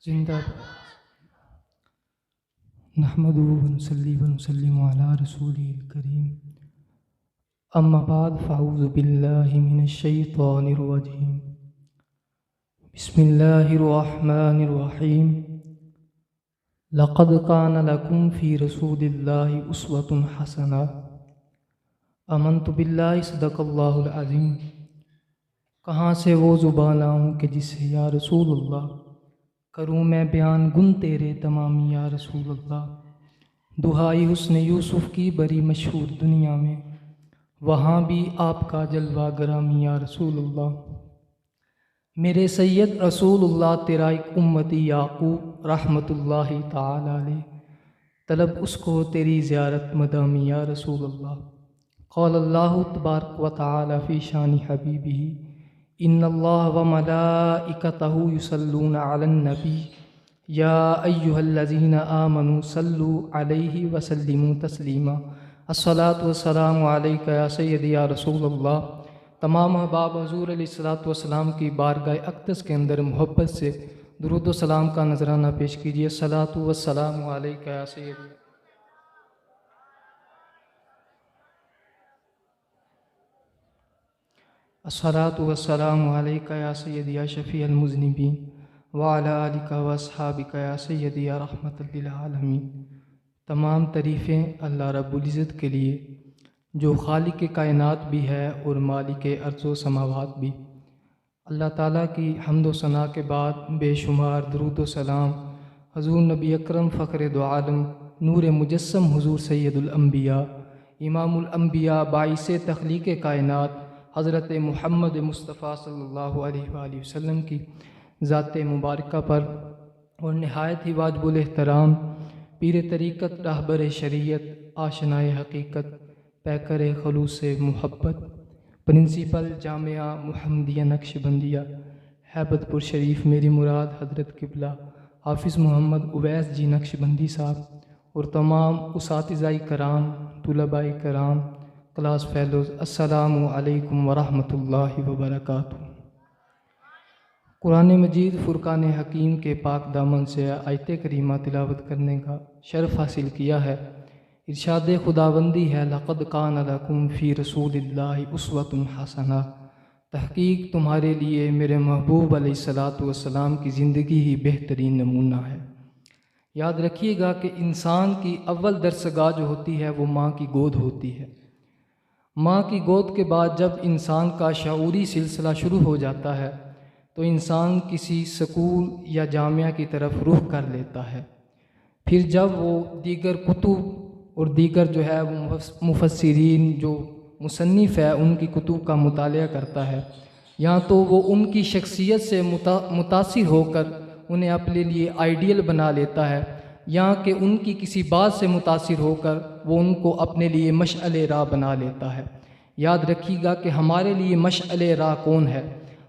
जिंदाबाद। नहमदुहु व नुसल्ली व नुसल्लिमु अला रसूलिल करीम। अम्मा बाद फ़अऊज़ु बिल्लाहि मिनश शैतानिर रजीम। बिस्मिल्लाहिर रहमानिर रहीम। लक़द कान लकुम फ़ी रसूलिल्लाहि उस्वतुन हसना। आमन्तु बिल्लाहि सदक़ल्लाहुल अज़ीम। कहाँ से वो ज़ुबान लाऊं कि जिससे या रसूलुल्लाह करूँ मैं बयान गुन तेरे तमामी या रसूलुल्लाह। दुहाई हुस्न यूसुफ़ की बड़ी मशहूर दुनिया में, वहाँ भी आपका जलवा गरामी या रसूलुल्लाह। मेरे सैयद रसूलुल्लाह तेरा एक उम्मती याक़ूब रहमतुल्लाहि ताला अलैह, तलब उसको तेरी ज़ियारत मदामी या रसूलुल्लाह। क़ालल्लाहु तबारक व तआला फ़ी शानि हबीबिही इन्नल्लाह व मलाइकतहु युसल्लूना अलन नबी या अय्युहल्लज़ीना आमनू सल्लु अलैहि व सल्लिमू तस्लीमा। अस्सलातु वस्सलामु अलैका या सय्यदी या रसूलल्लाह। तमाम अहबाब हुज़ूर अलैहिस्सलातु वस्सलाम की बारगाह अक़दस के अंदर मोहब्बत से दुरूद व सलाम का नजराना पेश कीजिए। अस्सलातु वस्सलामु अलैका या सय्यदी। अस्सलातु वस्सलामु अलैका या सय्यदी या शफ़ीअल मुज़निबीन व अला आलिका व अस्हाबिका या सय्यदी या रहमतल लिल आलमीन। तमाम तारीफ़ें अल्लाह रब्बुल इज़्ज़त के लिए जो खालिक कायनात भी है और मालिक अर्ज़ व समावात भी। अल्लाह ताला की हम्द व सना के बाद बेशुमार दरूद व सलाम हुज़ूर नबी अकरम फ़ख्र दो आलम नूर मुजस्सम हुज़ूर सैयदुल अंबिया इमामुल अंबिया बाइस तख़लीक़ कायनात हज़रत मुहम्मद मुस्तफ़ा सल्लल्लाहु अलैहि वसल्लम की ज़ात मुबारका पर और नहायत ही वाजिबुल एहतराम पीर तरीक़त रहबर शरीयत आशनाए हकीकत पैकर खलूस मुहब्बत प्रिंसिपल जामिया मुहम्मदिया नक्शबंदिया हैबतपुर शरीफ मेरी मुराद हज़रत किबला हाफिज़ मोहम्मद उवैस जी नक्शबंदी साहब और तमाम उसातिज़ाए कराम तुलबाए कराम क्लास फेलोज़, अस्सलामु अलैकुम व रहमतुल्लाहि व बरकातुहू। कुरान मजीद फ़ुरक़ान हकीम के पाक दामन से आयत करीमा तिलावत करने का शर्फ़ हासिल किया है। इरशाद खुदाबंदी है लक़द कान लकुम फ़ी रसूलिल्लाहि उस्वतुन हसना। तहक़ीक़ तुम्हारे लिए मेरे महबूब अलैहिस्सलातु वस्सलाम की ज़िंदगी ही बेहतरीन नमूना है। याद रखिएगा कि इंसान की अव्वल दरसगाह जो होती है वो माँ की गोद होती है। माँ की गोद के बाद जब इंसान का शऊरी सिलसिला शुरू हो जाता है तो इंसान किसी स्कूल या जामिया की तरफ रुख कर लेता है। फिर जब वो दीगर कुतुब और दीगर जो है वो मुफस्सिरीन जो मुसन्निफ़ है उनकी कुतुब का मुतालिया करता है, या तो वो उनकी शख्सियत से मुतासिर होकर उन्हें अपने लिए आइडियल बना लेता है, या कि उनकी किसी बात से मुतासिर होकर वो उनको अपने लिए मशअले राह बना लेता है। याद रखिएगा कि हमारे लिए मशअले राह कौन है।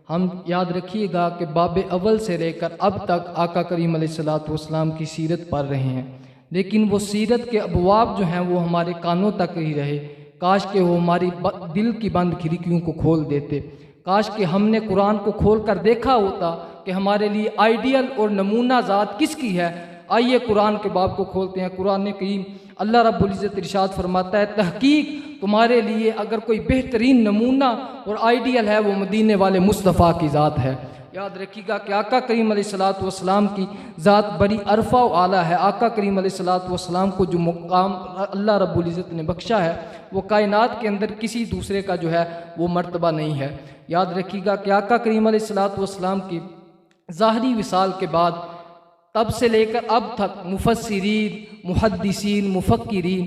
हम याद रखिएगा कि बाब अव्वल से लेकर अब तक आका करीम अलैहिस्सलातु वस्सलाम की सीरत पढ़ रहे हैं, लेकिन वो सीरत के अबवाब जो हैं वो हमारे कानों तक ही रहे। काश के वो हमारी दिल की बंद खिड़कियों को खोल देते। काश कि हमने कुरान को खोल कर देखा होता कि हमारे लिए आइडियल और नमूना ज़ात किसकी है। आइए कुरान के बाब को खोलते हैं। कुरान करीम अल्लाह रब्बुल इज़्ज़त इरशाद फरमाता है, तहक़ीक़ तुम्हारे लिए अगर कोई बेहतरीन नमूना और आइडियल है वो मदीने वाले मुस्तफ़ा की ज़ात है। याद रखिएगा कि आका करीम अलैहिस्सलातु वस्सलाम की ज़ात बड़ी अरफ़ा व आला है। आका करीम अलैहिस्सलातु वस्सलाम को जो मुक़ाम अल्लाह रब्बुल इज़्ज़त ने बख्शा है वो कायनात के अंदर किसी दूसरे का जो है वो मर्तबा नहीं है। याद रखिएगा कि आका करीम अलैहिस्सलातु वस्सलाम की ज़ाहरी विसाल के बाद तब से लेकर अब तक मुफस्सिरीन, मुहद्दिसीन, मुफक्किरीन,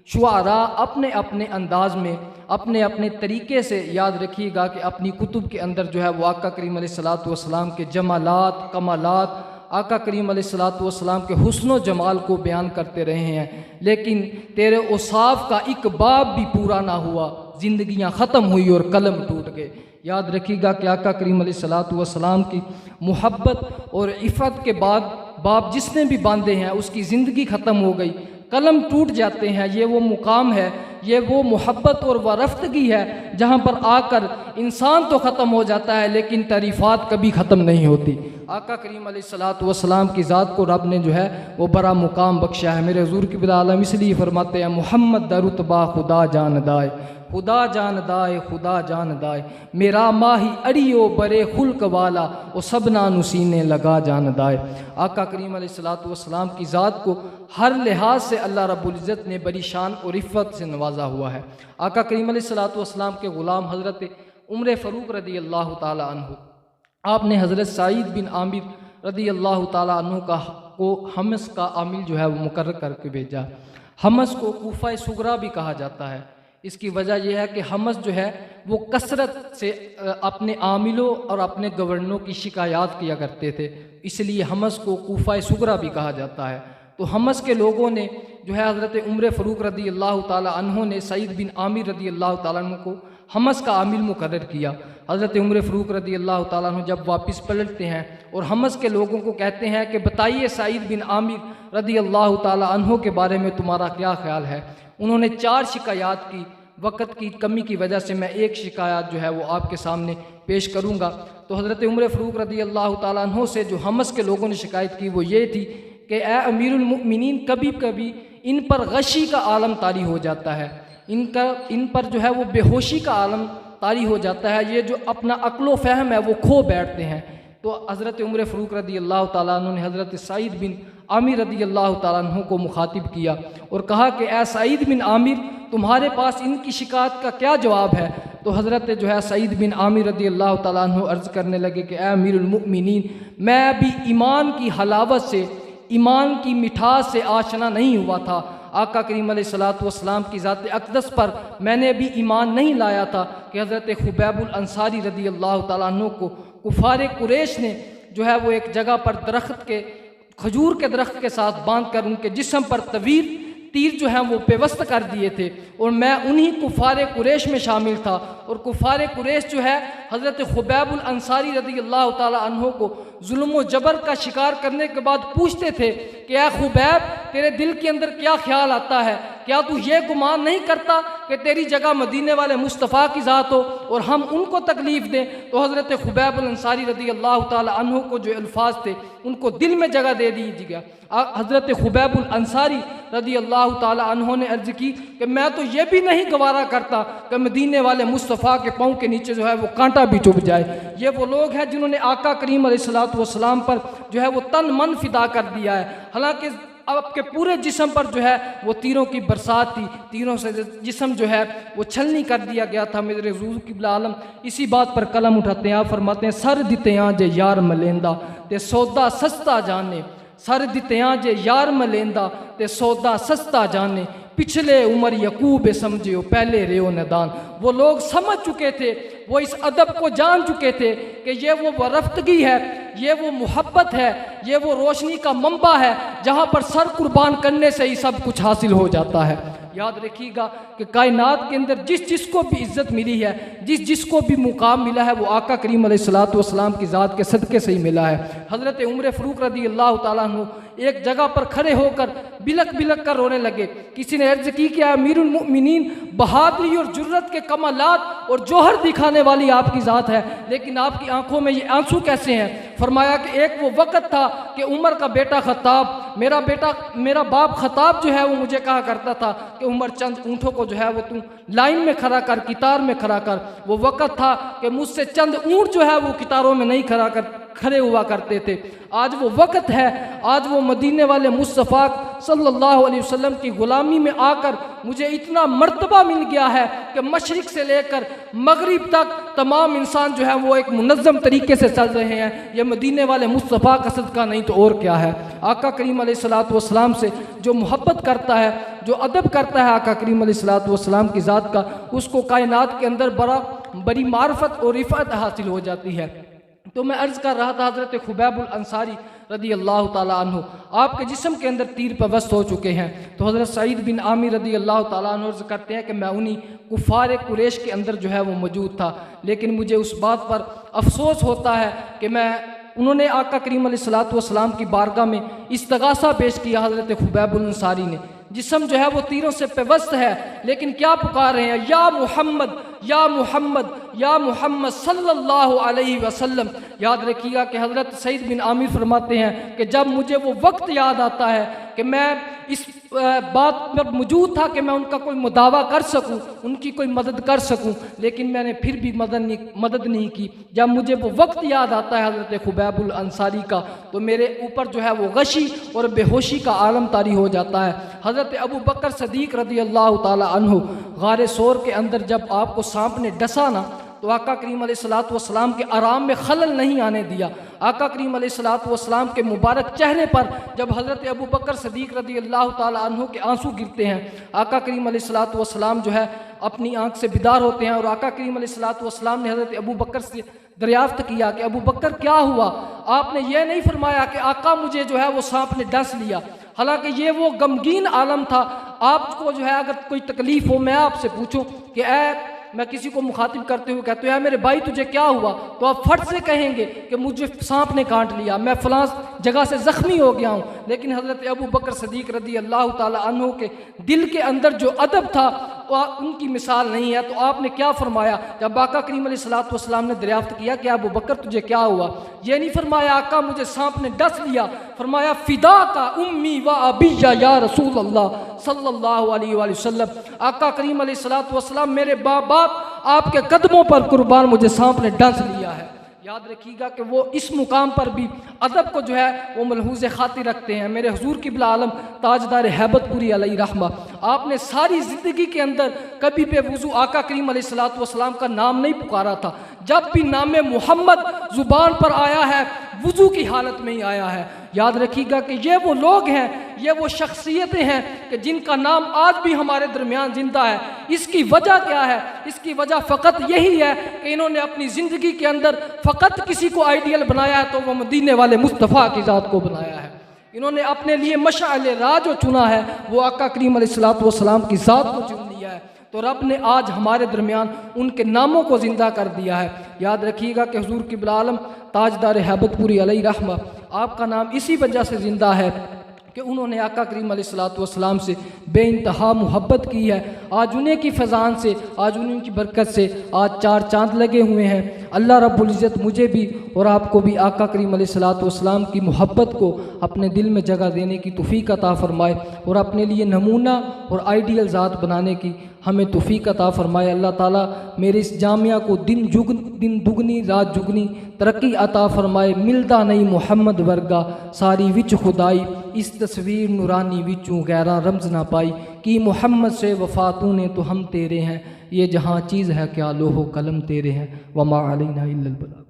शुआरा अपने अपने अंदाज में अपने अपने तरीक़े से याद रखिएगा कि अपनी कुतुब के अंदर जो है वो आका करीम अलैहिस्सलातु वस्सलाम के जमालात कमालात आका करीम अलैहिस्सलातु वस्सलाम के हुस्न व जमाल को बयान करते रहे हैं। लेकिन तेरे औसाफ का एक बाब भी पूरा ना हुआ, ज़िंदगियाँ ख़त्म हुई और कलम टूट गए। याद रखिएगा कि आका करीम अलैहिस्सलातु वस्सलाम की मोहब्बत और इफ़्फ़त के बाद बाब जिसने भी बांधे हैं उसकी ज़िंदगी ख़त्म हो गई, कलम टूट जाते हैं। ये वो मुकाम है ये वो मोहब्बत और वरफ्तगी है जहाँ पर आकर इंसान तो ख़त्म हो जाता है लेकिन तारीफ़ात कभी ख़त्म नहीं होती। आका करीम अलैहिस्सलातु वस्सलाम की ज़ात को रब ने जो है वो बड़ा मुकाम बख्शा है। मेरे हुज़ूर क़िबला आलम इसलिए फरमाते हैं मोहम्मद दरुतबा खुदा जान दाए, खुदा जान दाए, खुदा जान दाए, मेरा माही अड़ियो बरे खुल्क वाला वो सबना नुसीने लगा जान दाए। आका करीम अलैहिस्सलातु वस्सलाम की ज़ात को हर लिहाज से अल्लाह रब्बुल इज़्ज़त ने बड़ी शान और इफ़्फ़त से नवाजा हुआ है। आका करीम अलैहिस्सलातु वस्सलाम के ग़ुलाम हज़रत उमर फ़ारूक रदी अल्लाह ताला अन्हु, आपने हज़रत सईद बिन आमिर रदी अल्लाह ताला अन्हु को हमस का आमिल जो है वो मुकर्रर करके भेजा। हमस को कूफ़ा सुगरा भी कहा जाता है। इसकी वजह यह है कि हमस जो है वो कसरत से अपने आमिलों और अपने गवर्नरों की शिकायत किया करते थे, इसलिए हमस को कूफ़ा सुगरा भी कहा जाता है। तो हमस के लोगों ने जो है हज़रत उमर फ़ारूक रदी अल्लाह ताला अन्हु ने सईद बिन आमिर रदी अल्लाह ताला अन्हु को हमस का आमिल मुकर्रर किया। हज़रत उमर फ़ारूक रदी अल्लाह ताला अन्हु जब वापस पलटते हैं और हमस के लोगों को कहते हैं कि बताइए सईद बिन आमिर रदी अल्लाह ताला अन्हु के बारे में तुम्हारा क्या ख्याल है। उन्होंने 4 शिकायत की। वक़्त की कमी की वजह से मैं एक शिकायत जो है वो आपके सामने पेश करूँगा। तो हज़रत उमर फ़ारूक रदी अल्लाह ताला अन्हु से जो हमस के लोगों ने शिकायत की वो ये थी कि ए अमीरुल मुमिनीन, कभी कभी इन पर गशी का आलम तारी हो जाता है, इन पर जो है वो बेहोशी का आलम तारी हो जाता है, ये जो अपना अक्लो फ़हम है वो खो बैठते हैं। तो हज़रत उमर फ़ारूक रदी अल्लाह ताला अन्हु ने हज़रत सईद बिन आमिर रदी अल्लाह ताला अन्हु को मुखातिब किया और कहा कि ए सईद बिन आमिर, तुम्हारे पास इनकी शिकायत का क्या जवाब है। तो हज़रत जो है सईद बिन आमिर रदी अल्लाह ताला अन्हु अर्ज़ करने लगे कि ए अमीरुल मुमिनीन, मैं भी ईमान की हलावत से, ईमान की मिठास से आशना नहीं हुआ था। आका करीम अलैहिस्सलातु वस्सलाम की ज़ात अक़दस पर मैंने भी ईमान नहीं लाया था कि हज़रत खुबैबुल अंसारी रदी अल्लाह ताला अन्हु को कुफ़ारे कुरैश ने जो है वो एक जगह पर दरख्त के, खजूर के दरख्त के साथ बांध कर उनके जिस्म पर तवीर तीर जो हैं वो पेवस्त कर दिए थे और मैं उन्हीं कुफ़ारे कुरैश में शामिल था। और कुफ़ारे कुरैश जो है हज़रत खुबैबुल अंसारी रदी अल्लाह ताला अन्हु को जुल्म व जबर का शिकार करने के बाद पूछते थे कि या खुबैब, तेरे दिल के अंदर क्या ख्याल आता है, क्या तू ये गुमान नहीं करता कि तेरी जगह मदीने वाले मुस्तफ़ा की ज़ात हो और हम उनको तकलीफ़ दें। तो हज़रत खुबैबुल अंसारी रदी अल्लाह ताला अन्हु को जो अल्फाज थे उनको दिल में जगह दे दीजिएगा। हज़रत खुबैबुल अंसारी रदी अल्लाह ताला अन्हु ने अर्ज़ की कि मैं तो ये भी नहीं गवारा करता कि मदीने वाले मुस्तफ़ा के पाँव के नीचे जो है वो कांटा भी चुभ जाए। ये वो लोग हैं जिन्होंने आका करीम अलैहिस्सलातु वस्सलाम पर जो है वो तन मन फिदा कर दिया है। हालांकि आपके पूरे जिस्म पर जो है वो तीरों की बरसात थी, तीरों से जिस्म जो है वो छलनी कर दिया गया था। मेरे हुज़ूर क़िबला आलम इसी बात पर कलम उठाते हैं। आप फरमाते हैं सर दित्तियां जे यार मलेंदा ते सौदा सस्ता जाने, सर दित्तियां जे यार मलेंदा ते सौदा सस्ता जाने, पिछले उमर यकूब समझियो पहले रेओ नदान। वो लोग समझ चुके थे, वो इस अदब को जान चुके थे कि ये वो वरफ्तगी है, ये वो मोहब्बत है, ये वो रोशनी का मंबा है जहाँ पर सर कुर्बान करने से ही सब कुछ हासिल हो जाता है। याद रखिएगा कि कायनात के अंदर जिस जिसको भी इज़्ज़त मिली है, जिस जिसको भी मुकाम मिला है वो आका करीम अलैहिस्सलातु वस्सलाम की ज़ात के सदक़े से ही मिला है। हज़रत उमर फ़ारूक रदी अल्लाह ताला अन्हु एक जगह पर खड़े होकर बिलक बिलक कर रोने लगे। किसी ने अर्ज़ की कि अमीरुल मुमिनीन, बहादुरी और जुर्रत के कमालात और जौहर दिखाने वाली आपकी ज़ात है, लेकिन आपकी आंखों में ये आंसू कैसे हैं। फरमाया कि एक वो वक़्त था कि उमर का बेटा खत्ताब, मेरा बाप खत्ताब जो है वो मुझे कहा करता था कि उमर चंद ऊँटों को जो है वो तू लाइन में खड़ा कर, कितार में खड़ा कर। वो वक़्त था कि मुझसे चंद ऊँट जो है वो कितारों में नहीं खड़े हुआ करते थे। आज वो वक़्त है, आज वो मदीने वाले मुस्तफ़ा सल्लल्लाहु अलैहि वसल्लम की ग़ुलामी में आकर मुझे इतना मर्तबा मिल गया है कि मशरिक़ से लेकर मगरिब तक तमाम इंसान जो है वो एक मुनज़्ज़म तरीके से चल रहे हैं। ये मदीने वाले मुस्तफ़ा का सदका नहीं तो और क्या है। आका करीम अलैहिस्सलातु वस्सलाम से जो मोहब्बत करता है, जो अदब करता है आका करीम अलैहिस्सलातु वस्सलाम की ज़ात का, उसको कायनात के अंदर बड़ी मार्फत और रिफ़त हासिल हो जाती है। तो मैं अर्ज़ कर रहा था हज़रत खुबैबुल अंसारी रदी अल्लाह ताला अन्हु आपके जिस्म के अंदर तीर पेवस्त हो चुके हैं। तो हज़रत सईद बिन आमिर रदी अल्लाह ताला अन्हु अर्ज़ करते हैं कि मैं उन्हीं कुफ़ारे कुरैश के अंदर जो है वो मौजूद था, लेकिन मुझे उस बात पर अफसोस होता है कि उन्होंने आका करीम अलैहिस्सलातु वस्सलाम की बारगाह में इस्तगासा पेश किया। हज़रत खुबैबुल अंसारी ने जिस्म जो है वो तीरों से पेवस्त है, लेकिन क्या पुकार रहे हैं, या मोहम्मद या मोहम्मद या मोहम्मद सल्लल्लाहु अलैहि वसल्लम। याद रखिएगा कि हज़रत सईद बिन आमिर फरमाते हैं कि जब मुझे वो वक्त याद आता है कि मैं इस बात पर मौजूद था कि मैं उनका कोई मुदावा कर सकूं, उनकी कोई मदद कर सकूं, लेकिन मैंने फिर भी मदद नहीं की। जब मुझे वो वक्त याद आता है हज़रत खुबैबुल अंसारी का, तो मेरे ऊपर जो है वो गशी और बेहोशी का आलम तारी हो जाता है। हज़रत अबू बकर सदीक रज़ी अल्लाह ताला अन्हु गारे सोर के अंदर जब आपको सांप ने डसा ना, तो आका करीम अलैहिस्सलातु वस्सलाम के आराम में खलल नहीं आने दिया। आका करीम अलैहिस्सलातु वस्सलाम के मुबारक चेहरे पर जब हज़रत अबू बकर सदीक रज़ी अल्लाह ताला अन्हु के आंसू गिरते हैं, आका करीम अलैहिस्सलातु वस्सलाम जो है अपनी आंख से बिदार होते हैं और आका करीम अलैहिस्सलातु वस्सलाम ने हज़रत अबू बकर से दरियाफ्त किया कि अबू बकर क्या हुआ। आपने ये नहीं फरमाया कि आका मुझे जो है वो सांप ने डस लिया, हालांकि ये वो गमगीन आलम था। आपको जो है अगर कोई तकलीफ़ हो, मैं आपसे पूछूं कि मैं किसी को मुखातिब करते हुए कहते हैं मेरे भाई तुझे क्या हुआ, तो आप फट से कहेंगे कि मुझे सांप ने काट लिया, मैं फलां जगह से ज़ख्मी हो गया हूँ। लेकिन हज़रत अबू बकर सदीक रज़ी अल्लाह ताला अन्हु के दिल के अंदर जो अदब था उनकी मिसाल नहीं है। तो आपने क्या फरमाया जब आका करीम अलैहिस्सलातु वस्सलाम ने दरियाफ्त किया कि अबू बकर तुझे क्या हुआ, ये नहीं फरमाया आका मुझे सांप ने डस लिया, फरमाया फिदा का उम्मी व अबिया या रसूल अल्लाह सल्लल्लाहु अलैहि वसल्लम। आका करीम अलैहिस्सलातु वस्सलाम मेरे बाप आपके कदमों पर कुर्बान, मुझे सांप ने डस लिया है। याद रखिएगा कि वो इस मुकाम पर भी अदब को जो है वो मलहूज़ खातिर रखते हैं। मेरे हुजूर किबला आलम ताजदार हैबतपुरी अलैहि रहमा, आपने सारी ज़िंदगी के अंदर कभी बेवुज़ू आका करीम अलैहिस्सलातु वस्सलाम का नाम नहीं पुकारा था। जब भी नाम मोहम्मद ज़ुबान पर आया है वुज़ू की हालत में ही आया है। याद रखिएगा कि ये वो लोग हैं, ये वो शख्सियतें हैं कि जिनका नाम आज भी हमारे दरमियान जिंदा है। इसकी वजह क्या है? इसकी वजह फ़कत यही है कि इन्होंने अपनी ज़िंदगी के अंदर फ़कत किसी को आइडियल बनाया है तो वो मदीने वाले मुस्तफ़ा की ज़ात को बनाया है। इन्होंने अपने लिए मशाअल राह जो चुना है वो आका करीम अलैहिस्सलातु वस्सलाम की ज़ात को चुन लिया है। तो रब ने आज हमारे दरमियान उनके नामों को ज़िंदा कर दिया है। याद रखिएगा कि हुजूर किबला आलम ताजदार हैबतपुरी अलैहि रहमा, आपका नाम इसी वजह से ज़िंदा है कि उन्होंने आका करीम अलैहिस्सलातु वस्सलाम से बेइंतहा मोहब्बत की है। आज उन्हीं की फ़ैज़ान से, आज उन्हीं की बरकत से आज 4 चाँद लगे हुए हैं। अल्लाह रब्बुल इज़्ज़त मुझे भी और आपको भी आका करीम अलैहिस्सलातु वस्सलाम की मोहब्बत को अपने दिल में जगह देने की तौफ़ीक़ अता फ़रमाए और अपने लिए नमूना और आइडियल ज़ात बनाने की हमें तौफ़ीक़ अता फ़रमाए। अल्लाह ताला मेरे इस जामिया को दिन दुगनी रात जुगनी तरक्की अता फ़रमाए। मिलदा नहीं मुहम्मद वर्गा सारी विच खुदाई, इस तस्वीर नूरानी विचों गैरा रमज़ ना पाई। कि मुहम्मद से वफ़ातू ने तो हम तेरे हैं, ये जहाँ चीज़ है क्या लोहो कलम तेरे हैं। वमा अलैना इल्लल बलाग।